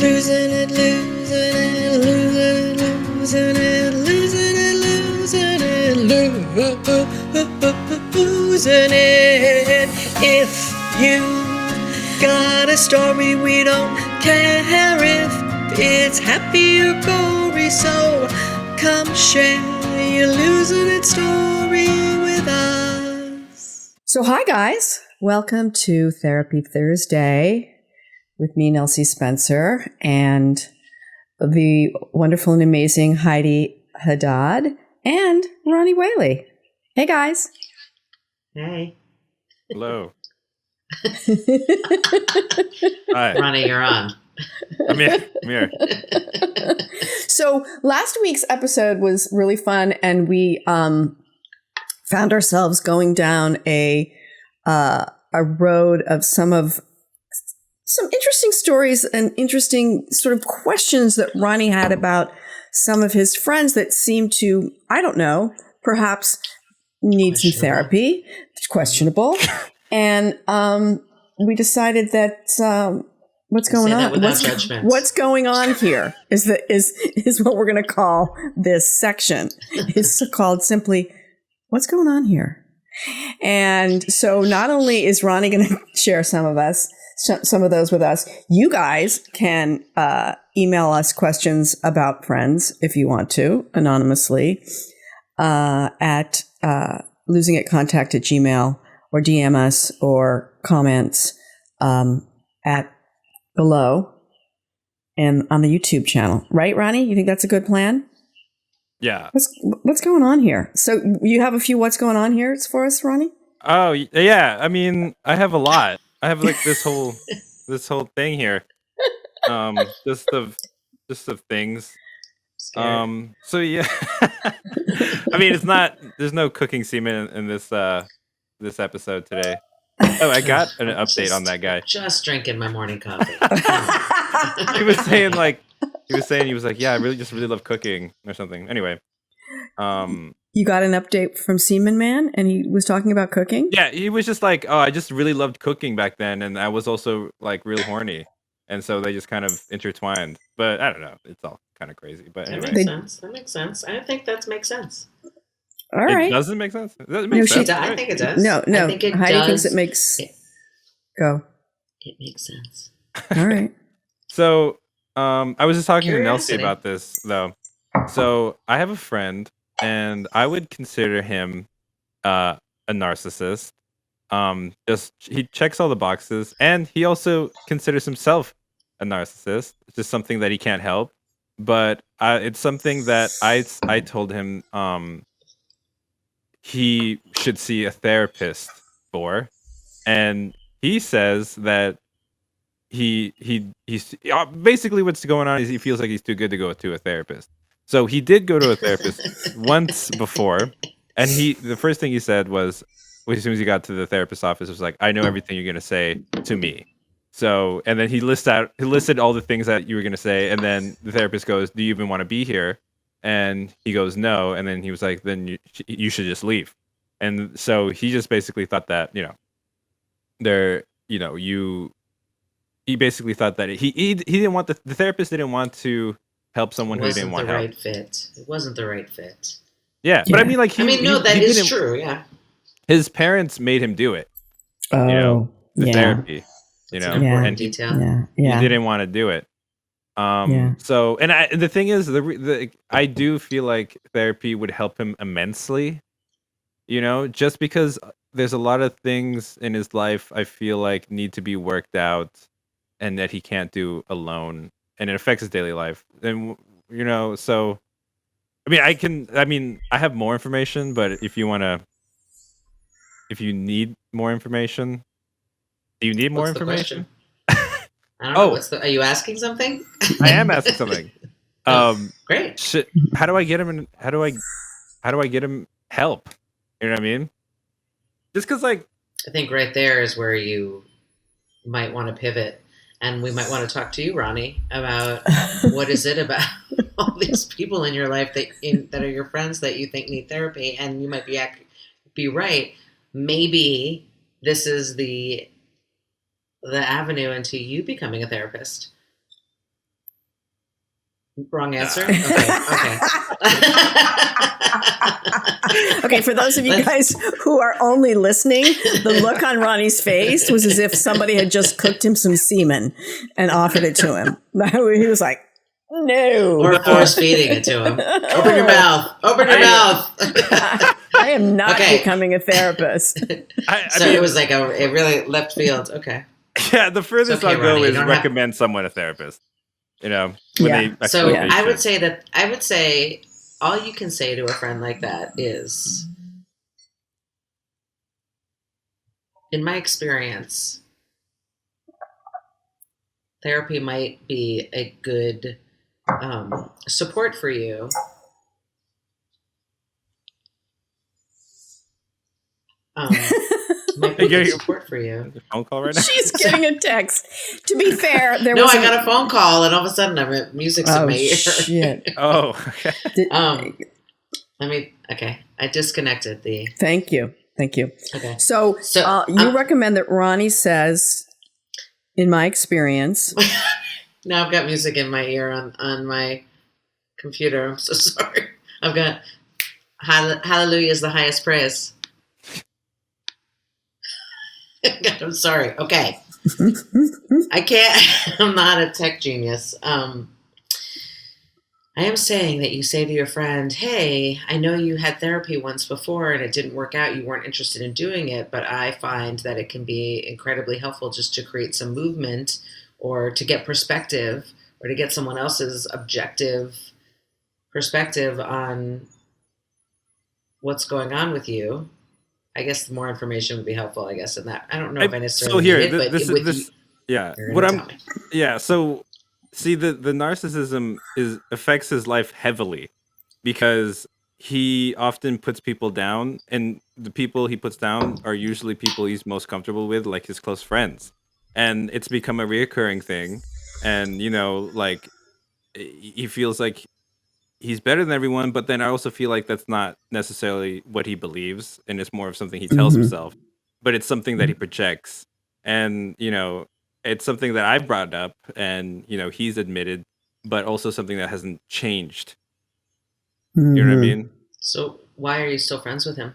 Losing it, losing it, losing it, losing it, losing it, losing it, losing it. If you got a story, we don't care if it's happy or gory, so come share your losing it story with us. So hi guys, welcome to Therapy Thursday with me, Nelsie Spencer, and the wonderful and amazing Heidi Haddad and Ronnie Whaley. Hey guys. Hey. Hello. Hi. Ronnie, you're on. I'm here. So last week's episode was really fun, and we found ourselves going down a road of some interesting stories and interesting sort of questions that Ronnie had about some of his friends that seemed to, I don't know, perhaps need some therapy. Questionable. And we decided that what's going on? What's going on here is what we're going to call this section. It's called simply, what's going on here? And so not only is Ronnie going to share some of those with us, you guys can email us questions about friends if you want to, anonymously, at losingitcontact@gmail.com, or DM us or comments at below and on the YouTube channel. Right, Ronnie? You think that's a good plan? Yeah. What's going on here? So you have a few what's going on here for us, Ronnie? Oh, yeah. I mean, I have a lot. I have like this whole thing here. Just of things. Scared. So yeah. I mean, there's no cooking semen in this episode today. Oh, I got an update on that guy. Just drinking my morning coffee. He was saying, yeah, I really love cooking or something. Anyway, you got an update from Seaman Man, and he was talking about cooking? Yeah, he was just like, oh, I just really loved cooking back then, and I was also like real horny, and so they just kind of intertwined. But I don't know, it's all kind of crazy. But anyway, that makes sense. I think that makes sense. All right. It doesn't make sense. It makes sense. I think it does. No. I think it Heidi does. thinks it makes. Go. It makes sense. All right. So, I was just talking to Curiosity. Nelsie about this though. So I have a friend, and I would consider him a narcissist. He checks all the boxes, and he also considers himself a narcissist. It's just something that he can't help. But it's something that I told him he should see a therapist for, and he says that he's basically what's going on is he feels like he's too good to go to a therapist. So he did go to a therapist once before, and the first thing he said was, as soon as he got to the therapist's office, was like, I know everything you're gonna say to me. So, and then he listed all the things that you were gonna say, and then the therapist goes, do you even want to be here? And he goes, no. And then he was like, then you should just leave. And so he just basically thought that, he basically thought that he didn't want the therapist didn't want to help someone who didn't want help. It wasn't the right fit. Yeah, but I mean, like, that is true. Yeah, his parents made him do it. Oh, therapy. And detail. He didn't want to do it. So, and the thing is, I do feel like therapy would help him immensely. Just because there's a lot of things in his life I feel like need to be worked out, and that he can't do alone, and it affects his daily life. And so I have more information, but if you need more information, do you need more information? I don't know. Are you asking something? I am asking something. Great. How do I get him? How do I get him help? You know what I mean? Just because, like, I think right there is where you might want to pivot, and we might want to talk to you, Ronnie, about what is it about all these people in your life that are your friends that you think need therapy, and you might be right. Maybe this is the avenue into you becoming a therapist. Wrong answer? Okay. Okay, for those of you guys who are only listening, the look on Ronnie's face was as if somebody had just cooked him some semen and offered it to him. He was like, no. Or force feeding it to him. Open your mouth. Open your mouth. I am not becoming a therapist. So it was like a really left field. Okay. Yeah, the furthest I'll go is recommend someone a therapist. When they I would say all you can say to a friend like that is, in my experience, therapy might be a good support for you. Might be good support for you. Phone call right now? She's getting a text. To be fair, I got a phone call, and all of a sudden, music's in my ear. Shit. Oh, okay. I disconnected the. Thank you. Okay. So you recommend that Ronnie says, in my experience. Now I've got music in my ear on my computer. I'm so sorry. I've got Hallelujah is the highest praise. God, I'm sorry. Okay. I can't. I'm not a tech genius. I am saying that you say to your friend, hey, I know you had therapy once before and it didn't work out. You weren't interested in doing it, but I find that it can be incredibly helpful just to create some movement or to get perspective or to get someone else's objective perspective on what's going on with you. I guess more information would be helpful, I guess, in that. I don't know if I necessarily need it, So see, the narcissism affects his life heavily because he often puts people down, and the people he puts down are usually people he's most comfortable with, like his close friends. And it's become a reoccurring thing. And, he feels like he's better than everyone, but then I also feel like that's not necessarily what he believes, and it's more of something he tells himself, but it's something that he projects. And, it's something that I've brought up and, he's admitted, but also something that hasn't changed. You know what I mean? So why are you still friends with him?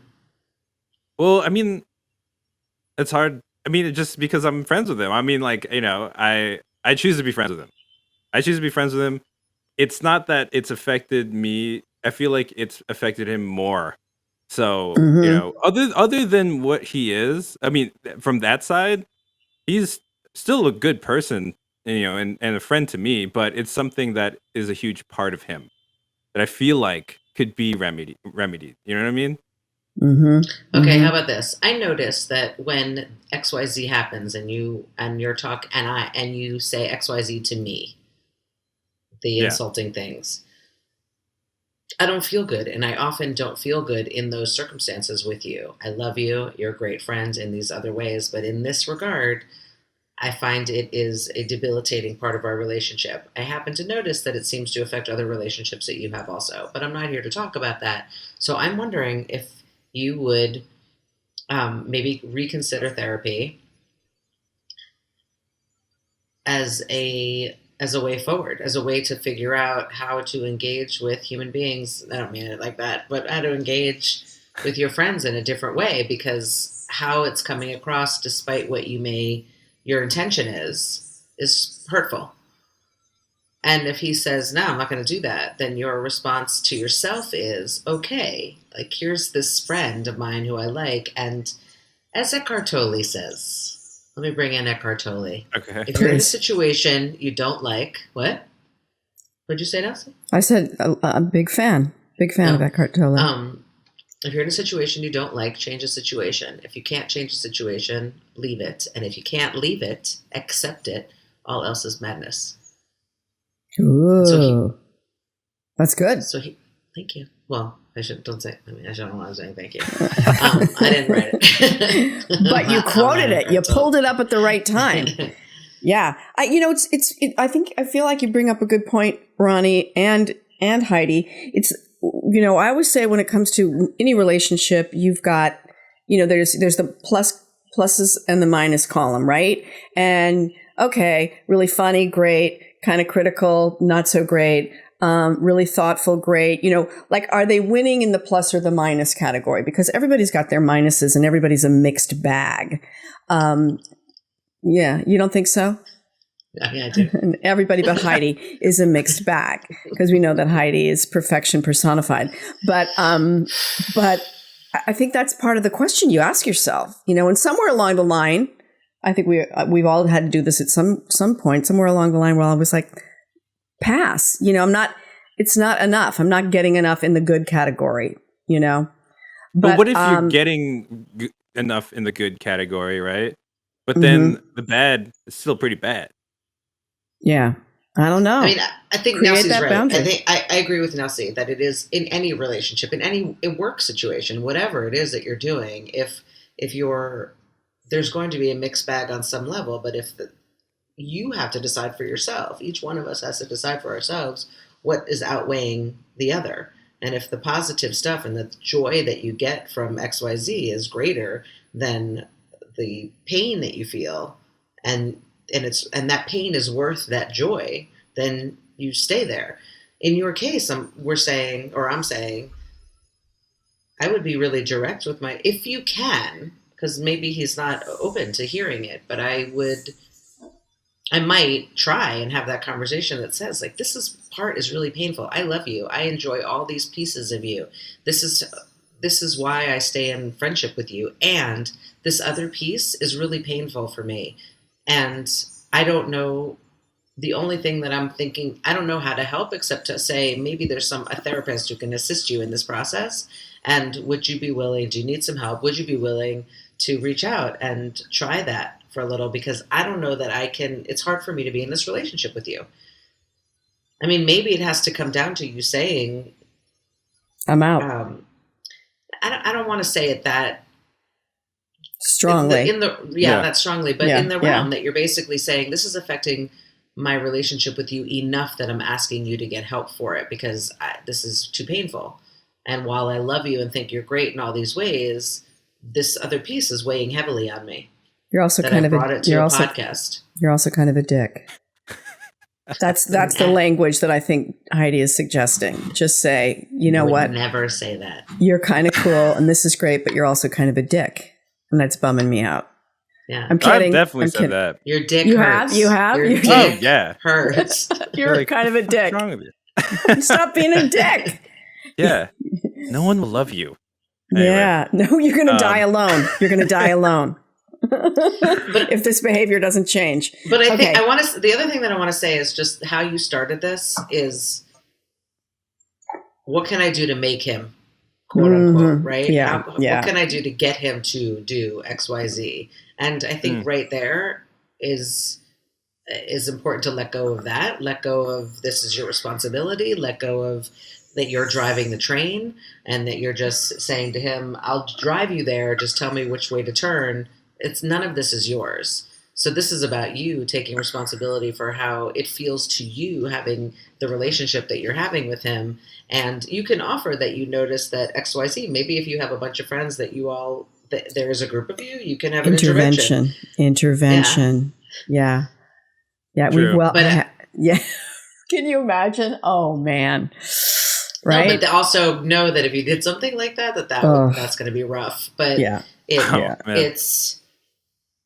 Well, I mean, it's hard. I mean, just because I'm friends with him. I mean, I choose to be friends with him. It's not that it's affected me. I feel like it's affected him more. So, other than what he is, I mean, from that side, he's still a good person, and a friend to me, but it's something that is a huge part of him that I feel like could be remedied. You know what I mean? Okay, how about this? I noticed that when XYZ happens and you talk and you say XYZ to me, the insulting things, I don't feel good, and I often don't feel good in those circumstances with you. I love you, you're a great friend in these other ways, but in this regard, I find it is a debilitating part of our relationship. I happen to notice that it seems to affect other relationships that you have also, but I'm not here to talk about that. So I'm wondering if you would maybe reconsider therapy as a way forward, as a way to figure out how to engage with human beings. I don't mean it like that, but how to engage with your friends in a different way, because how it's coming across, despite what your intention is hurtful. And if he says, no, I'm not going to do that, then your response to yourself is, okay, like, here's this friend of mine who I like. And as Eckhart Tolle says, let me bring in Eckhart Tolle. Okay. If you're in a situation you don't like, what? What'd you say, Nelsie? I said a big fan of Eckhart Tolle. If you're in a situation you don't like, change the situation. If you can't change the situation, leave it. And if you can't leave it, accept it. All else is madness. Ooh, that's good. Thank you. Well, I don't want to say thank you. I didn't write it. But you quoted it. You pulled it up at the right time. Yeah. I feel like you bring up a good point, Ronnie and Heidi. It's, I always say when it comes to any relationship, you've got, there's the pluses and the minus column, right? And okay, really funny, great, kind of critical, not so great. really thoughtful, great. Like, are they winning in the plus or the minus category? Because everybody's got their minuses and everybody's a mixed bag. Yeah, you don't think so? Yeah, I do. And everybody but Heidi is a mixed bag, because we know that Heidi is perfection personified. But I think that's part of the question you ask yourself, and somewhere along the line, I think we've all had to do this at some point. Somewhere along the line, we're always like, pass. It's not enough. I'm not getting enough in the good category. But what if you're getting enough in the good category, right? But then the bad is still pretty bad. Yeah. I don't know. I mean, I think Create Nelsie's that right. boundary. I agree with Nelsie that it is in any relationship, in any work situation, whatever it is that you're doing, if there's going to be a mixed bag on some level, but you have to decide for yourself. Each one of us has to decide for ourselves what is outweighing the other. And if the positive stuff and the joy that you get from XYZ is greater than the pain that you feel, and that pain is worth that joy, then you stay there. In your case, I'm saying, I would be really direct with if you can, because maybe he's not open to hearing it, but I might try and have that conversation that says, like, part is really painful. I love you. I enjoy all these pieces of you. This is why I stay in friendship with you. And this other piece is really painful for me. And I don't know, the only thing that I'm thinking, I don't know how to help except to say, maybe there's a therapist who can assist you in this process. And would you be willing, do you need some help? Would you be willing to reach out and try that for a little? Because I don't know that it's hard for me to be in this relationship with you. I mean, maybe it has to come down to you saying, I'm out. I don't want to say it that strongly. That strongly, but in the realm that you're basically saying, this is affecting my relationship with you enough that I'm asking you to get help for it, because this is too painful. And while I love you and think you're great in all these ways, this other piece is weighing heavily on me. You're also podcast. You're also kind of a dick. That's the language that I think Heidi is suggesting. Just say, what? Never say that. You're kind of cool and this is great, but you're also kind of a dick. And that's bumming me out. Yeah. I'm kidding. I've definitely said that. Your dick you hurts. You have? Your dick hurts. You're like, kind of a dick. What's wrong with you? Stop being a dick. Yeah. No one will love you. Anyway. Yeah. No, you're going to die alone. You're going to die alone. But if this behavior doesn't change. But I think the other thing that I want to say is just how you started this is, what can I do to make him, quote unquote, right? Yeah. What can I do to get him to do XYZ? And I think right there is important to let go of that. Let go of, this is your responsibility. Let go of that you're driving the train and that you're just saying to him, I'll drive you there. Just tell me which way to turn. None of this is yours. So this is about you taking responsibility for how it feels to you having the relationship that you're having with him. And you can offer that you notice that XYZ, maybe if you have a bunch of friends that there is a group of you, you can have an intervention. Yeah. True. Yeah. Can you imagine? Oh man. Right. No, but also know that if you did something like that's going to be rough. But it's.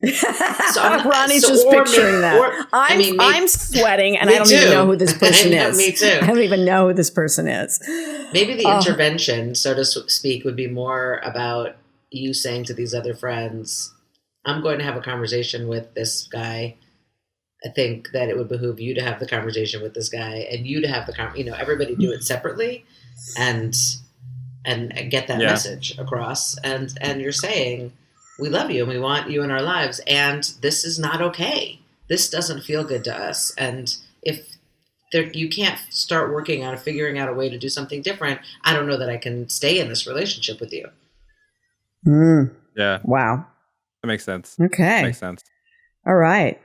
Ronnie's just picturing that. I'm sweating, and I don't even know who this person is. Me too. I don't even know who this person is. Maybe the intervention, so to speak, would be more about you saying to these other friends, I'm going to have a conversation with this guy. I think that it would behoove you to have the conversation with this guy, and you to have the everybody do it separately, and get that message across. And you're saying, we love you and we want you in our lives, and this is not okay. This doesn't feel good to us. And if you can't start working on figuring out a way to do something different, I don't know that I can stay in this relationship with you. Yeah. Wow. That makes sense. Okay. Makes sense. All right.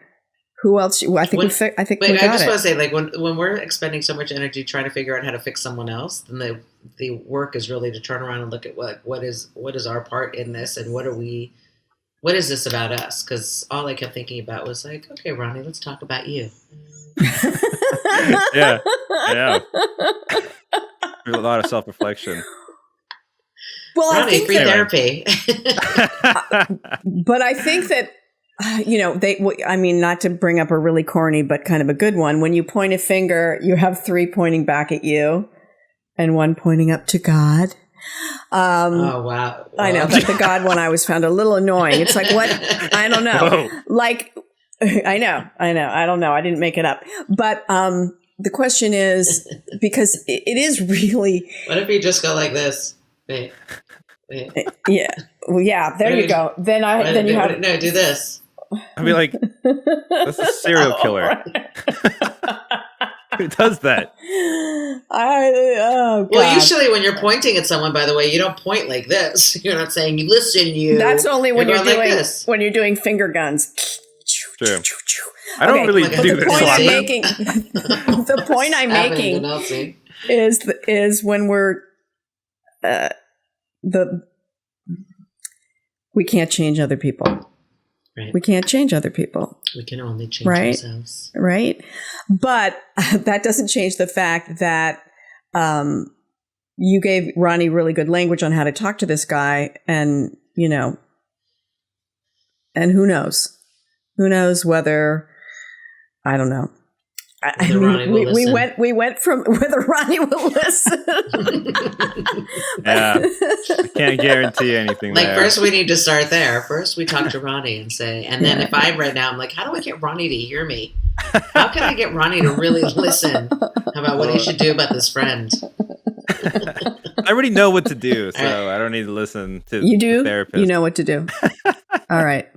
Who else? I think we got it. I just want to say, like, when we're expending so much energy trying to figure out how to fix someone else, then the work is really to turn around and look at what is our part in this, and what is this about us? Because all I kept thinking about was like, okay, Ronnie, let's talk about you. Yeah, yeah. There's a lot of self-reflection. Well, Ronnie, I think free that, therapy. but I think that, I mean, not to bring up a really corny, but kind of a good one. When you point a finger, you have 3 pointing back at you and 1 pointing up to God. Oh, wow. I know, but the God one I always found a little annoying. It's like, what? I don't know. Whoa. Like, I know. I don't know. I didn't make it up. But the question is, because it is really. What if you just go like this? Wait. Yeah. Well, yeah, there you go. Then you have. No, do this. I'd be like, that's a serial killer. Who does that? God. Well, usually when you're pointing at someone, by the way, you don't point like this. You're not saying, "Listen, you." That's only when you're doing like this. when you're doing finger guns. True. I don't really do this. The point I'm making is when we're we can't change other people. Right. We can't change other people. We can only change ourselves. Right. But that doesn't change the fact that you gave Ronnie really good language on how to talk to this guy. And, and who knows? Who knows whether, I don't know. We went from whether Ronnie will listen. Yeah, I can't guarantee anything. Like there. First we need to start there. First we talk to Ronnie and say, and then if I'm right now, I'm like, how do I get Ronnie to hear me? How can I get Ronnie to really listen about what he should do about this friend? I already know what to do, so I don't need to listen to you do. The therapist. You know what to do. All right.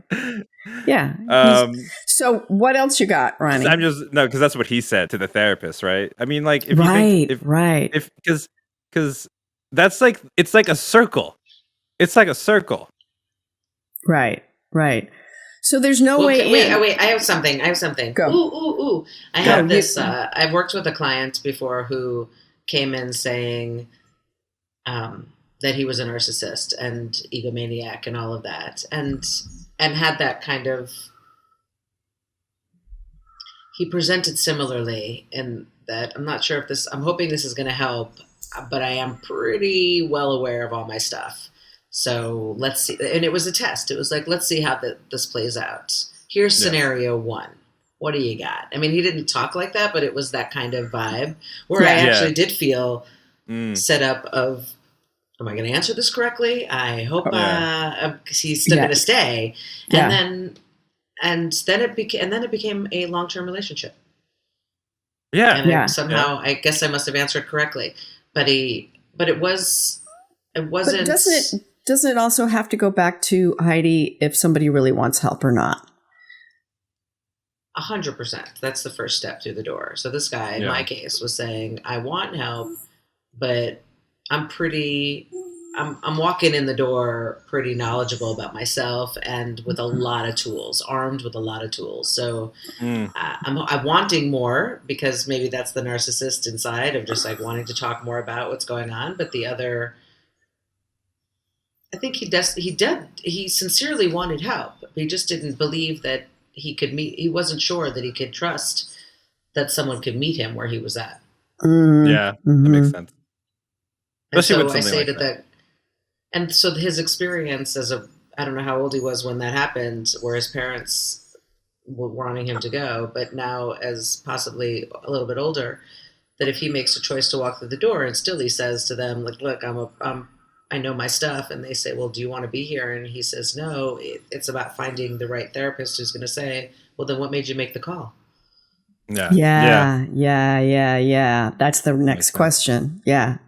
Yeah. So what else you got, Ronnie? I'm just because that's what he said to the therapist, right? I mean, like, if because that's like it's like a circle. It's like a circle. Right. So there's no way. Wait! I have something. Go. Ooh! I have this. I've worked with a client before who came in saying that he was a narcissist and egomaniac and all of that, and had that kind of. He presented similarly in that I'm not sure if this. I'm hoping this is going to help, but I am pretty well aware of all my stuff. So let's see. And it was a test. It was like, let's see how this plays out. Here's scenario 1. What do you got? I mean, he didn't talk like that, but it was that kind of vibe where I actually did feel set up of, am I going to answer this correctly? I hope he's still going to stay. And then it became a long-term relationship. Yeah. And somehow I guess I must have answered correctly, but it wasn't. But doesn't it also have to go back to Heidi if somebody really wants help or not? 100%. That's the first step through the door. So this guy, in my case, was saying, I want help, but I'm walking in the door pretty knowledgeable about myself and with a lot of tools, armed with a lot of tools. So I'm wanting more because maybe that's the narcissist inside of just like wanting to talk more about what's going on. But the other, I think he sincerely wanted help. He just didn't believe that he wasn't sure that he could trust that someone could meet him where he was at. Yeah, that makes sense. Especially with something like that. And so his experience I don't know how old he was when that happened, where his parents were wanting him to go, but now as possibly a little bit older, that if he makes a choice to walk through the door and still he says to them, like, look, I know my stuff. And they say, well, do you want to be here? And he says, no, it's about finding the right therapist who's going to say, well, then what made you make the call? Yeah. That's the next question. Yeah.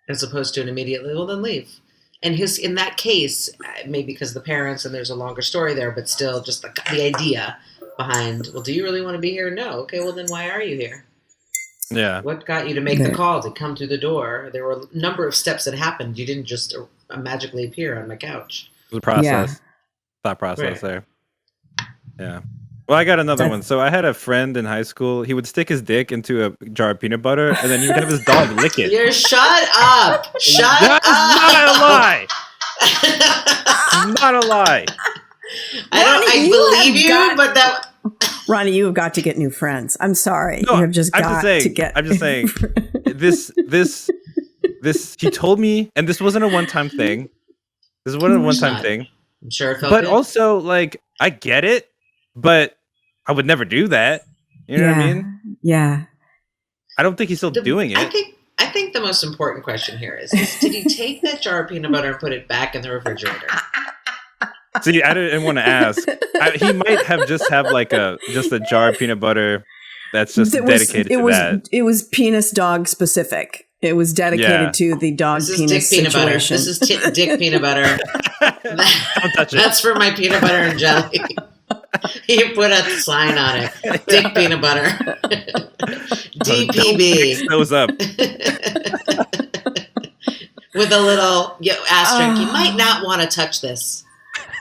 As opposed to an immediately, well, then leave. And in that case, maybe because the parents, and there's a longer story there, but still just the idea behind, well, do you really want to be here? No. Okay, well, then why are you here? Yeah. What got you to make the call to come through the door? There were a number of steps that happened. You didn't just magically appear on my couch. It was a process. Thought process there. Yeah. Well, I got another one. So I had a friend in high school. He would stick his dick into a jar of peanut butter, and then he would have his dog lick it. Shut up! Shut up! Not a lie. Not a lie. I believe you, but that Ronnie, you have got to get new friends. I'm sorry. No, you have just got to get. I'm just saying. This. He told me, and this wasn't a one-time thing. This wasn't a one-time thing. I'm sure it felt but good. Also, like, I get it, but I would never do that. You know what I mean? Yeah. I don't think he's still doing it. I think the most important question here is did he take that jar of peanut butter and put it back in the refrigerator? See, I didn't want to ask. He might have just like a jar of peanut butter that's just dedicated to that. It was penis dog specific. It was dedicated to the dog penis situation. This is dick peanut butter. Don't touch it. That's for my peanut butter and jelly. You put a sign on it. Dick peanut butter. DPB. Those up. With a little asterisk. You might not want to touch this.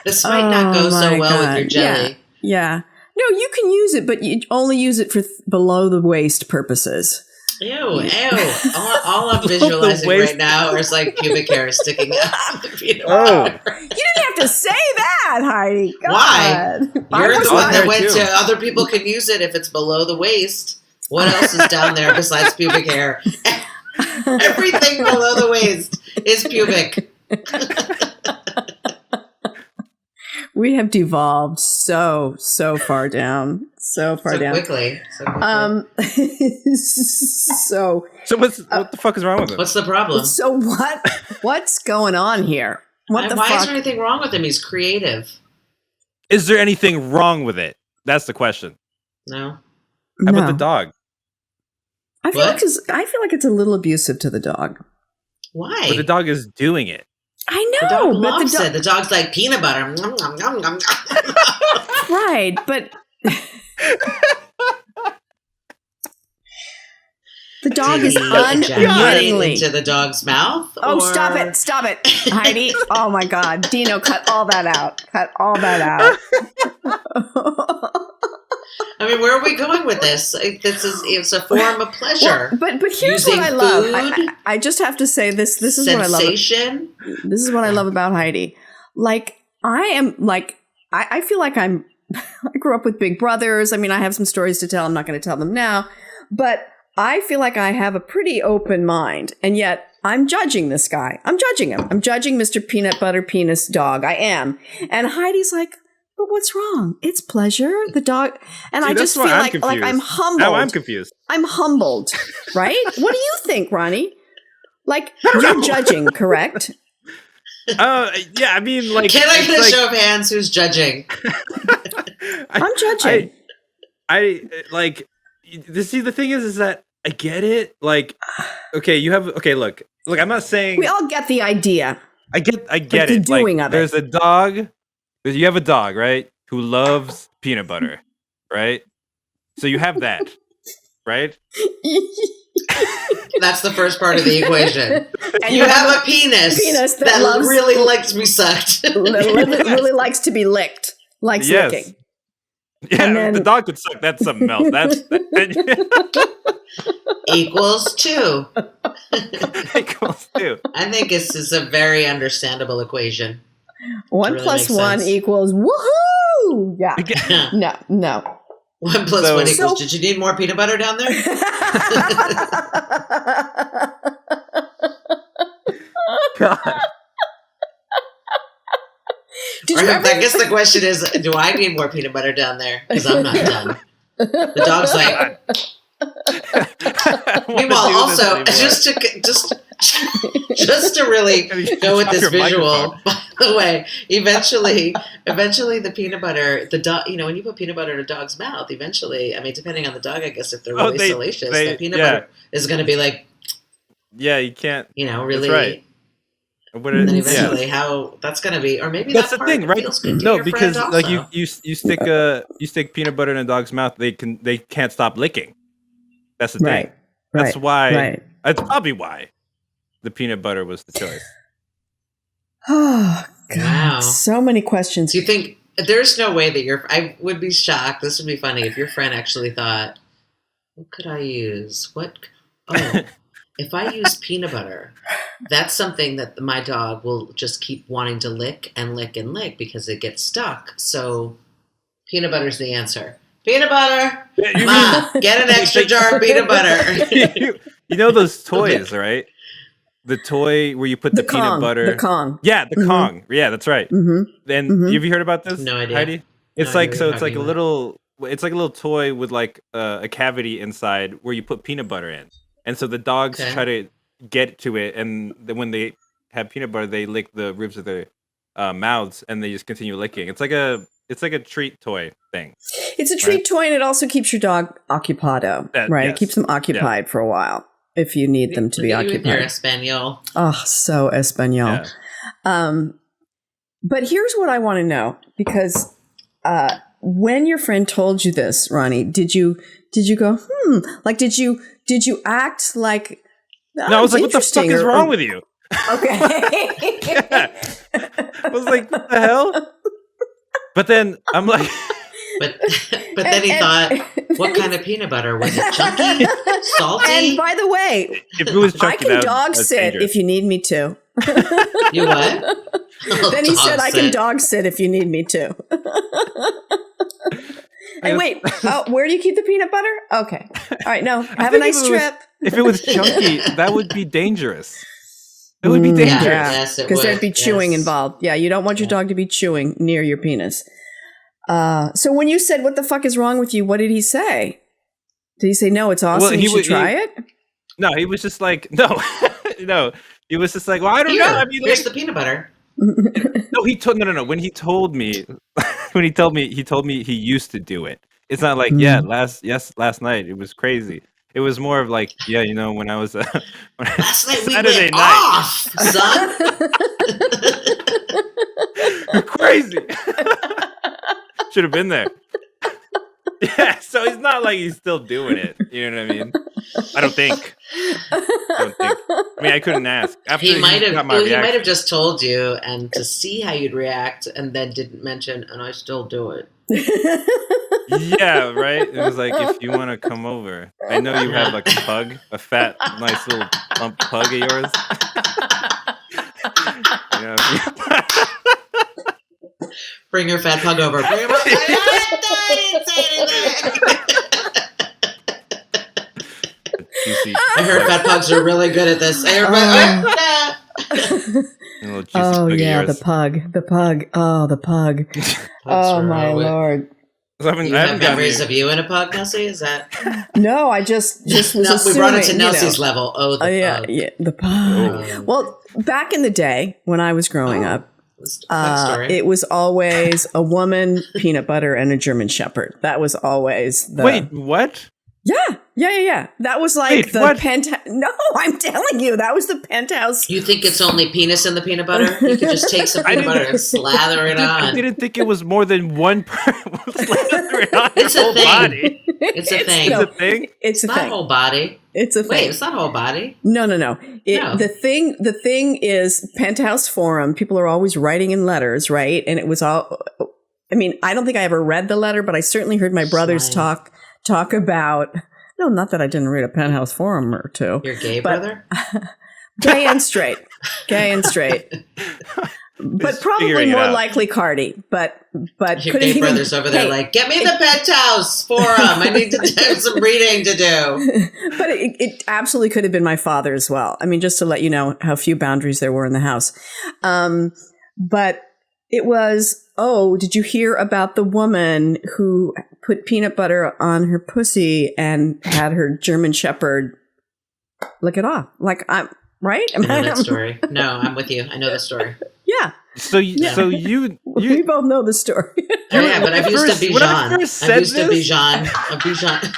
This might not go so well with your jelly. Yeah. No, you can use it, but you only use it for below the waist purposes. Ew. All I'm visualizing right now is like pubic hair sticking out of the peanut butter. You didn't have to say that, Heidi. God. Why? You're the one that went to other people can use it if it's below the waist. What else is down there besides pubic hair? Everything below the waist is pubic. We have devolved so far down. So quickly. So what the fuck is wrong with him? What's the problem? So what's going on here? Why is there anything wrong with him? He's creative. Is there anything wrong with it? That's the question. No. How about the dog? I feel like it's a little abusive to the dog. Why? But the dog is doing it. I know. The dog loves it. The dog's like peanut butter. Right, but the dog is unwittingly into the dog's mouth. Oh, stop it, Heidi! Oh my God, Dino, cut all that out. I mean, where are we going with this? It's a form of pleasure. Well, but here's what I love. I just have to say this. This is what I love. Sensation. This is what I love about Heidi. Like I feel like I grew up with big brothers. I mean, I have some stories to tell. I'm not going to tell them now, but I feel like I have a pretty open mind, and yet I'm judging this guy. I'm judging him. I'm judging Mr. Peanut Butter Penis Dog. I am. And Heidi's like, but what's wrong? It's pleasure. The dog. And I just feel like I'm humbled. Now I'm confused. I'm humbled, right? What do you think, Ronnie? Like, you're judging, correct? Yeah, I mean, like... Can I get a show of hands who's judging? I'm judging. See, the thing is that I get it. Like, look, I'm not saying... We all get the idea. I get the it. doing of it. There's a dog... You have a dog, right? Who loves peanut butter, right? So you have that, right? That's the first part of the equation. And you have a penis that really likes to be sucked. really likes to be licked. Likes licking. Yeah, then, the dog could suck. That's something else. Equals 2. Equals 2. I think this is a very understandable equation. 1 really plus 1 equals woohoo! Yeah. No. 1 plus 1 equals. Did you need more peanut butter down there? God. I guess the question is, do I need more peanut butter down there? Because I'm not done. The dog's like. Meanwhile, also, just to really go with this visual, by the way, eventually the peanut butter, the dog, when you put peanut butter in a dog's mouth, eventually, I mean, depending on the dog, I guess if they're really salacious, the peanut butter is going to be like, you can't, really. That's right. And then eventually, how that's going to be, or maybe that's that the thing, right? No, because like you stick peanut butter in a dog's mouth, they can't stop licking. That's the thing. That's why. Right. That's probably why the peanut butter was the choice. Oh God! Wow. So many questions. Do you think there's no way that I would be shocked. This would be funny if your friend actually thought, "What could I use? If I use peanut butter, that's something that my dog will just keep wanting to lick and lick and lick because it gets stuck. So peanut butter's the answer." Peanut butter. Yeah, Ma, get an extra jar of peanut butter. you know those toys, right? The toy where you put the peanut Kong, butter. the Kong. Yeah, the Kong. Yeah, that's right. And have you heard about this? No idea. Heidi? It's No like idea so. what It's you're like a talking little. It's like a little toy with like a cavity inside where you put peanut butter in, and so the dogs Okay. try to get to it, and then when they have peanut butter, they lick the ribs of their mouths, and they just continue licking. It's like a treat toy thing. It's a treat toy, and it also keeps your dog occupado, right? Yes. It keeps them occupied for a while if you need them to be Look at you with your occupied. Espanol. Oh, so Espanol. Yeah. But here's what I want to know, because when your friend told you this, Ronnie, did you go, like, did you act like, No, I was like, what the fuck is wrong with you? Okay. Yeah. I was like, what the hell? But then I'm like, But then he thought, what kind of peanut butter? Was it chunky? Salty? And by the way, if it was I chunky, can dog sit dangerous. if you need me to. You what? Oh, Then he dog said, I can sit. dog sit if you need me to. Hey, wait. Oh, where do you keep the peanut butter? Okay. All right. No. Have a think nice if it was- trip. If it was chunky, that would be dangerous. It would be Yeah. dangerous. Yes, it Because there'd would, be chewing yes. involved. Yeah, you don't want your dog to be chewing near your penis. So when you said, what the fuck is wrong with you? What did he say? Did he say, no, it's awesome, Well, you should try it? No, he was just like, no, no. He was just like, well, I don't Here, know. I mean, here's like, the peanut butter. no, he told no. When he told me, he told me he used to do it. It's not like, last night it was crazy. It was more of like, yeah, you know, when I was Last night we Saturday went night. off, son. You're crazy. Should have been there. Yeah, so it's not like he's still doing it. You know what I mean? I don't think. I mean, I couldn't ask. After He might got have. my He might reaction. have just told you, and to see how you'd react, and then didn't mention. And I still do it. Yeah, right. It was like, if you want to come over, I know you have like a pug, a fat, nice little plump pug of yours. You know, Bring your fat pug over. Bring him over. I didn't say anything. juicy I heard fat pugs are really good at this. I heard little juicy Oh, pug of yeah, yours. the pug. Oh, the pug. Oh, my Lord. So You have memories of you in a pug, Nelsie? Is that? No, I just was No, we assuming, brought it to you know. Nelsie's level. Oh, the pug. Yeah, the pug. Oh. Well, back in the day when I was growing up, It's a pug story. it was always a woman, peanut butter, and a German Shepherd. That was always the... Wait, what? Yeah. That was like Wait, the what? penthouse. No, I'm telling you, that was the penthouse. You think it's only penis in the peanut butter? You could just take some peanut butter and slather it I on. didn't think it was more than one slather it on It's your a whole thing. body. It's a thing. no. It's a thing? It's a It's not thing. whole body. It's a thing. Wait, it's not whole body. No. No. The thing is Penthouse Forum. People are always writing in letters, right? And it was all. I mean, I don't think I ever read the letter, but I certainly heard my brothers Slime. talk about. No, not that I didn't read a Penthouse Forum or two. Your gay But- brother? Gay and straight. But Just probably figuring it more out. likely Cardi. But Your could gay even, brother's over there hey, like, get me the Penthouse Forum. I need to have some reading to do. But it absolutely could have been my father as well. I mean, just to let you know how few boundaries there were in the house. But it was, did you hear about the woman who put peanut butter on her pussy and had her German Shepherd lick it off? Like, I'm right? I know that story. No, I'm with you. I know the story. Yeah. So you We both know the story. Oh, yeah, but I've used to when I Bijan. first I've said used to this- Bijan.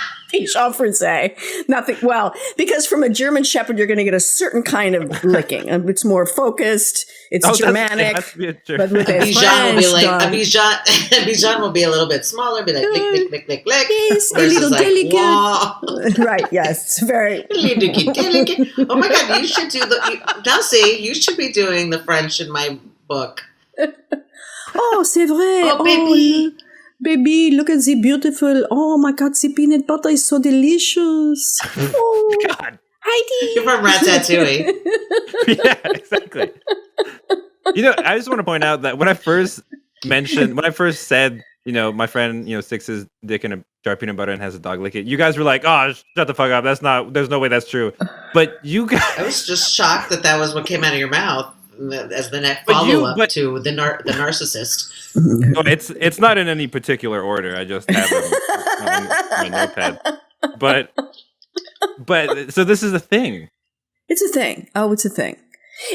Jean Francais. Nothing. Well, because from a German Shepherd, you're going to get a certain kind of licking. It's more focused. It's Germanic. But with a Bijan will be like dog. Bijan will be a little bit smaller, be like lick, lick, lick, lick. Yes, a Versus little like, delicate. wah. Right. Yes. It's very. Delicate. Oh my God! You should do Nelsie. You should be doing the French in my book. Oh, c'est vrai. Oh, baby. Baby, look at the beautiful. Oh my God, the peanut butter is so delicious. Oh, God. Heidi. You're from Ratatouille. Yeah, exactly. You know, I just want to point out that when I first said, my friend, sticks his dick in a jar peanut butter and has a dog lick it. You guys were like, "Oh, shut the fuck up. There's no way that's true." But you guys, I was just shocked that was what came out of your mouth as the next follow-up to the narcissist. No, it's not in any particular order. I just have them on my notepad. But so this is a thing. It's a thing. Oh, it's a thing.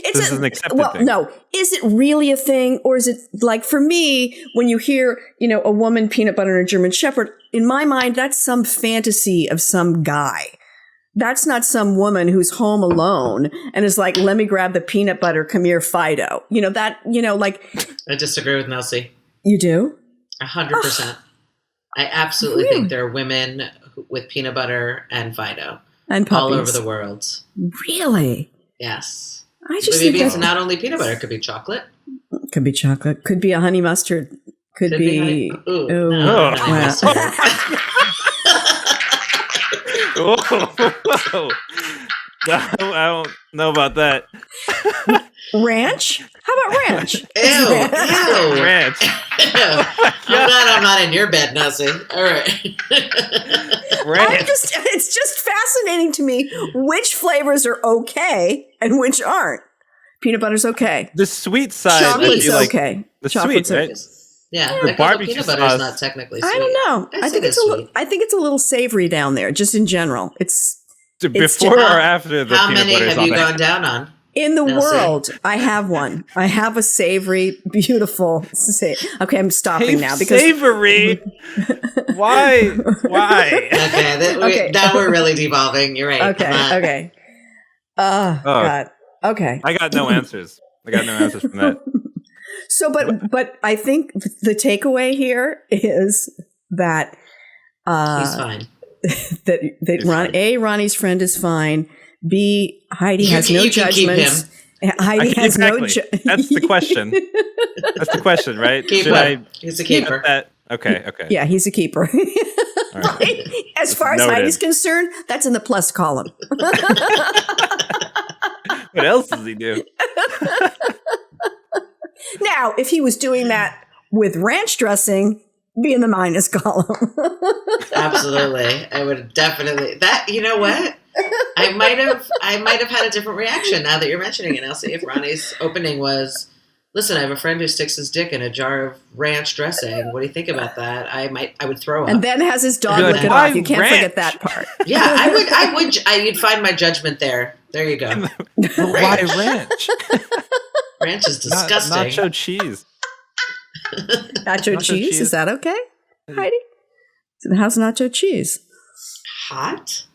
This is an accepted thing. No, is it really a thing, or is it like for me when you hear a woman, peanut butter, and a German Shepherd? In my mind, that's some fantasy of some guy. That's not some woman who's home alone and is like, "Let me grab the peanut butter. Come here, Fido." Like. I disagree with Nelsie. You do? 100%. I absolutely think there are women with peanut butter and Fido and puppies all over the world. Really? Yes. I just maybe think it's not only peanut butter; it could be chocolate. Could be chocolate. Could be a honey mustard. Could be. Ooh, no, no, honey mustard. Whoa. I don't know about that. Ranch? How about ranch? Ew. Ranch. I'm glad I'm not in your bed, Nelsie. All right. It's just fascinating to me which flavors are okay and which aren't. Peanut butter's okay. The sweet side. Chocolate's like, okay. The Chocolate's sweet, okay. right? Yeah, the barbecue peanut butter sauce. is not technically sweet. I don't know. I think it's sweet. I think it's a little savory down there, just in general. Before or after the how peanut many butter is have on you there? gone down on? In the Nelsie. world, I have one. I have a savory, beautiful. Okay, I'm stopping now because savory. Why? Okay, now we're really devolving. You're right. Okay. Oh God. Okay. I got no answers. from that. So, but I think the takeaway here is that he's fine. that Ronnie's friend is fine. B, Heidi has no judgments. Heidi has no. That's the question. That's the question, right? He's a keeper. Okay. Yeah, he's a keeper. Right. As far as Heidi's concerned, that's in the plus column. What else does he do? Now, if he was doing that with ranch dressing, be in the minus column. Absolutely. I would definitely that. You know what? I might have had a different reaction now that you're mentioning it, Nelsie. If Ronnie's opening was, "Listen, I have a friend who sticks his dick in a jar of ranch dressing. What do you think about that?" I would throw up. And then has his dog lick it off. You can't forget that part. Yeah, I would. You'd find my judgment there. There you go. Why ranch? Ranch is disgusting. Nacho cheese. Nacho cheese? Is that okay, Heidi? How's nacho cheese? Hot?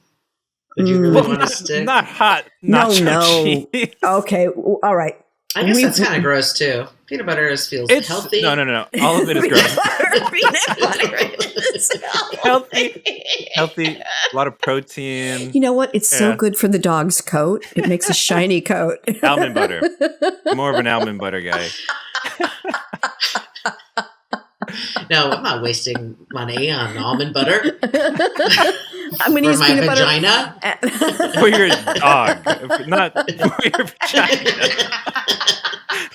Would you really want to stick? Not hot. Nacho cheese. Okay, all right. I guess that's kind of gross too. Peanut butter feels healthy. No. All of it is gross. Peanut butter is healthy. A lot of protein. You know what? It's so good for the dog's coat. It makes a shiny coat. Almond butter. I'm more of an almond butter guy. No, I'm not wasting money on almond butter. I'm going to use peanut vagina? For your dog, not for your vagina.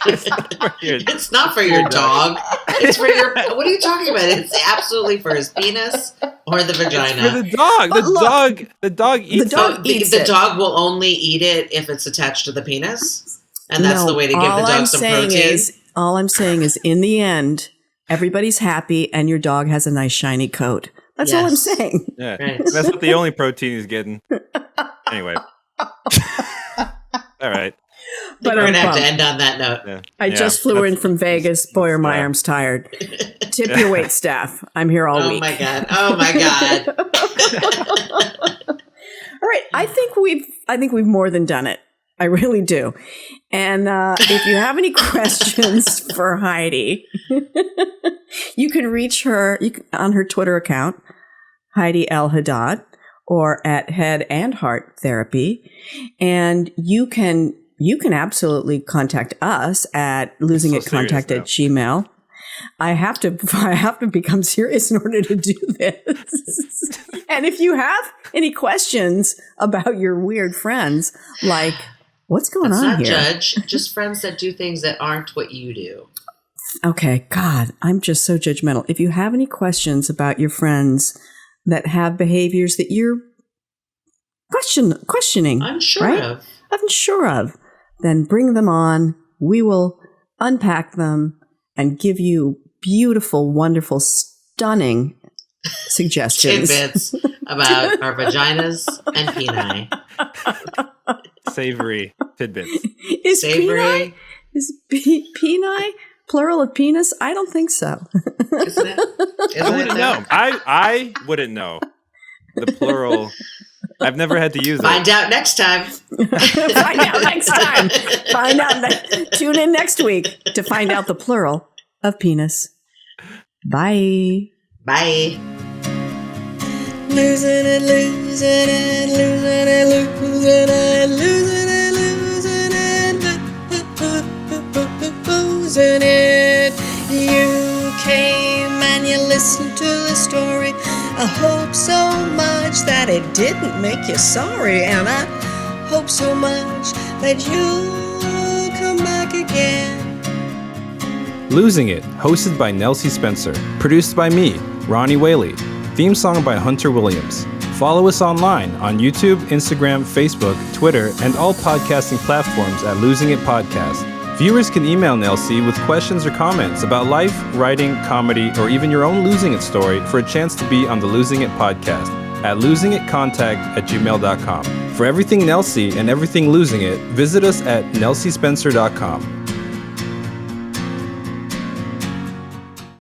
It's not for your dog. It's for your. What are you talking about? It's absolutely for his penis or the vagina. It's for the dog. The dog eats it. The dog will only eat it if it's attached to the penis, and that's the way to give the dog some protein. All I'm saying is, in the end, everybody's happy, and your dog has a nice shiny coat. That's all I'm saying. Yeah, right. That's what the only protein he's getting. Anyway, all right. But we're going to have to end on that note. Yeah. I just flew in from Vegas. Boy, are my arms tired. Tip your wait staff. I'm here all week. Oh my God. All right. I think we've more than done it. I really do. And if you have any questions for Heidi, you can reach her on her Twitter account, Heidi L. Haddad, or at Head and Heart Therapy. And you can absolutely contact us at losingitcontact@gmail.com. I have to become serious in order to do this. And if you have any questions about your weird friends, like what's going on here? Not judge, just friends that do things that aren't what you do. Okay, God, I'm just so judgmental. If you have any questions about your friends that have behaviors that you're questioning, Unsure right? of. Unsure of, then bring them on. We will unpack them and give you beautiful, wonderful, stunning suggestions. Tidbits about our vaginas and peni. Savory tidbits. Is Savory. peni? Is peni plural of penis? I don't think so. Isn't it? I wouldn't know. I wouldn't know the plural. I've never had to use it. Find out next time. Find out next time. Find out. Tune in next week to find out the plural of penis. Bye. Bye. Losing it, losing it, losing it, losing it, losing it, losing it. You came and you listened to the story. I hope so much that it didn't make you sorry, and I hope so much that you'll come back again. Losing It, hosted by Nelsie Spencer. Produced by me, Ronnie Whaley. Theme song by Hunter Williams. Follow us online on YouTube, Instagram, Facebook, Twitter, and all podcasting platforms at Losing It Podcast. Viewers can email Nelsie with questions or comments about life, writing, comedy, or even your own Losing It story for a chance to be on the Losing It Podcast at losingitcontact@gmail.com. For everything Nelsie and everything Losing It, visit us at nelsiespencer.com.